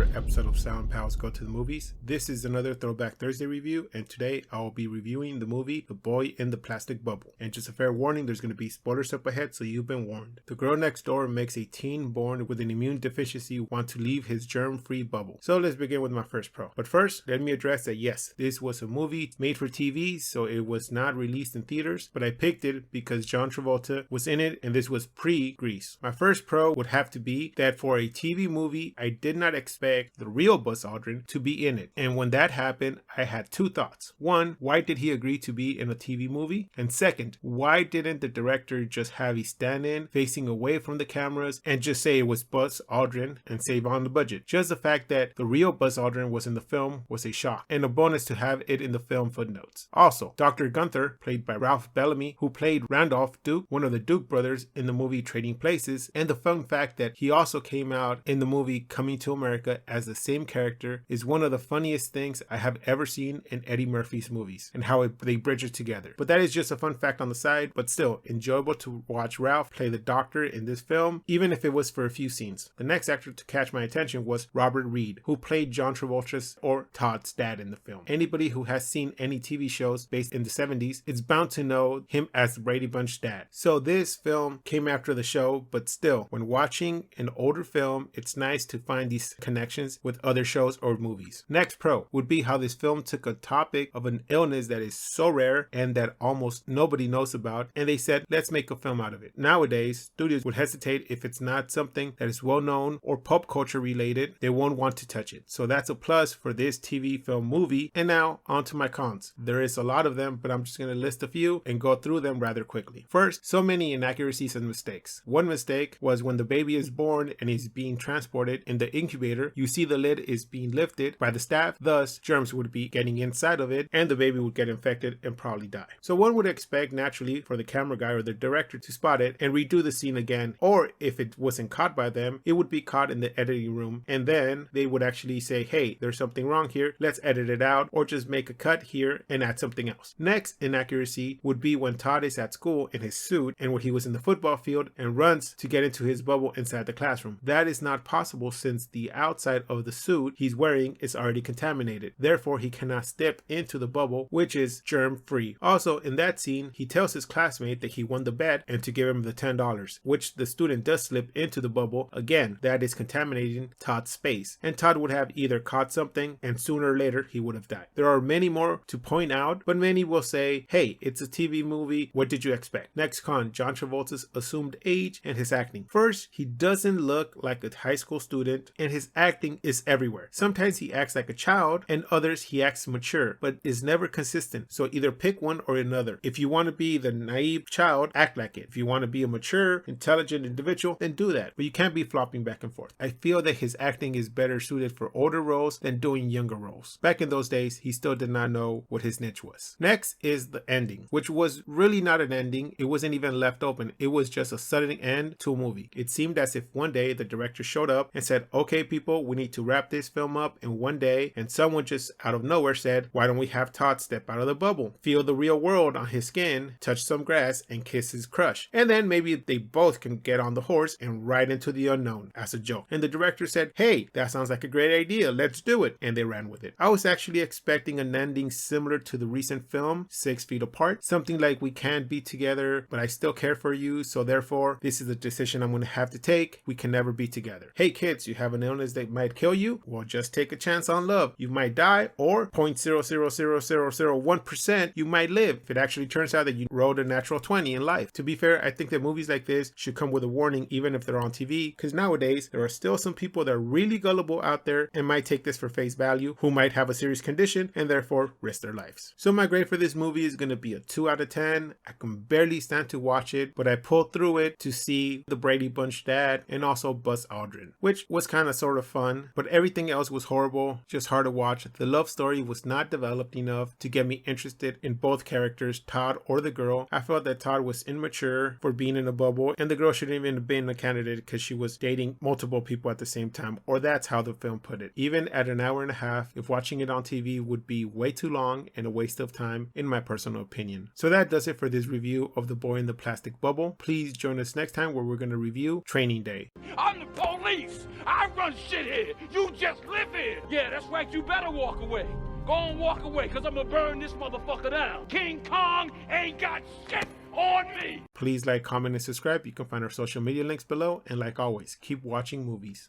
another episode of Sound Pals Go to the Movies. This is another Throwback Thursday review, and today I will be reviewing the movie The Boy in the Plastic Bubble. And just a fair warning, there's going to be spoilers up ahead, so you've been warned. The girl next door makes a teen born with an immune deficiency want to leave his germ-free bubble. So let's begin with my first pro. But first, let me address that yes, this was a movie made for TV, so it was not released in theaters, but I picked it because John Travolta was in it, and this was pre-Grease. My first pro would have to be that for a TV movie, I did not expect the real Buzz Aldrin to be in it. And when that happened, I had two thoughts. One, why did he agree to be in a TV movie? And second, why didn't the director just have a stand-in facing away from the cameras and just say it was Buzz Aldrin and save on the budget? Just the fact that the real Buzz Aldrin was in the film was a shock, and a bonus to have it in the film footnotes. Also, Dr. Gunther, played by Ralph Bellamy, who played Randolph Duke, one of the Duke brothers in the movie Trading Places, and the fun fact that he also came out in the movie Coming to America as the same character is one of the funniest things I have ever seen in Eddie Murphy's movies, and how they bridge it together. But that is just a fun fact on the side, but still enjoyable to watch Ralph play the doctor in this film, even if it was for a few scenes. The next actor to catch my attention was Robert Reed, who played John Travolta's or Todd's dad in the film. Anybody who has seen any TV shows based in the 70s is bound to know him as the Brady Bunch dad. So this film came after the show, but still, when watching an older film, it's nice to find these connections with other shows or movies. Next pro would be how this film took a topic of an illness that is so rare and that almost nobody knows about, and they said, let's make a film out of it. Nowadays, studios would hesitate if it's not something that is well known or pop culture related, they won't want to touch it. So that's a plus for this TV film movie. And now on to my cons. There is a lot of them, but I'm just going to list a few and go through them rather quickly. First, so many inaccuracies and mistakes. One mistake was when the baby is born and is being transported in the incubator, you see the lid is being lifted by the staff, thus germs would be getting inside of it and the baby would get infected and probably die. So one would expect naturally for the camera guy or the director to spot it and redo the scene again, or if it wasn't caught by them, it would be caught in the editing room, and then they would actually say, hey, there's something wrong here, let's edit it out, or just make a cut here and add something else. Next inaccuracy would be when Todd is at school in his suit and when he was in the football field and runs to get into his bubble inside the classroom. That is not possible since the outside of the suit he's wearing is already contaminated. Therefore, he cannot step into the bubble, which is germ-free. Also, in that scene, he tells his classmate that he won the bet and to give him the $10, which the student does slip into the bubble. Again, that is contaminating Todd's space, and Todd would have either caught something and sooner or later he would have died. There are many more to point out, but many will say, hey, it's a TV movie, what did you expect? Next con, John Travolta's assumed age and his acting. First, he doesn't look like a high school student and his acting is everywhere. Sometimes he acts like a child and others he acts mature, but is never consistent. So either pick one or another. If you want to be the naive child, act like it. If you want to be a mature, intelligent individual, then do that. But you can't be flopping back and forth. I feel that his acting is better suited for older roles than doing younger roles. Back in those days, he still did not know what his niche was. Next is the ending, which was really not an ending. It wasn't even left open. It was just a sudden end to a movie. It seemed as if one day the director showed up and said, okay people, we need to wrap this film up in one day, and someone just out of nowhere said, why don't we have Todd step out of the bubble, feel the real world on his skin, touch some grass, and kiss his crush, and then maybe they both can get on the horse and ride into the unknown as a joke. And the director said, hey, that sounds like a great idea, let's do it, and they ran with it. I was actually expecting an ending similar to the recent film 6 Feet Apart, something like we can't be together but I still care for you, so therefore this is a decision I'm going to have to take, we can never be together. Hey kids, you have an illness that might kill you, well just take a chance on love, you might die, or 0.00001% you might live if it actually turns out that you rolled a natural 20 in life. To be fair, I think that movies like this should come with a warning even if they're on TV, because nowadays there are still some people that are really gullible out there and might take this for face value, who might have a serious condition and therefore risk their lives. So my grade for this movie is going to be a 2 out of 10. I can barely stand to watch it, but I pulled through it to see the Brady Bunch dad and also Buzz Aldrin, which was kind of sort of fun, but everything else was horrible, just hard to watch. The love story was not developed enough to get me interested in both characters, Todd or the girl. I felt that Todd was immature for being in a bubble, and the girl shouldn't even have been a candidate because she was dating multiple people at the same time, or that's how the film put it. Even at an hour and a half, if watching it on TV would be way too long and a waste of time in my personal opinion. So that does it for this review of The Boy in the Plastic Bubble. Please join us next time where we're going to review Training Day. I'm the police! police. I run shit here. You just live here. Yeah, that's right. You better walk away. Go on, walk away, because I'm going to burn this motherfucker down. King Kong ain't got shit on me. Please like, comment, and subscribe. You can find our social media links below. And like always, keep watching movies.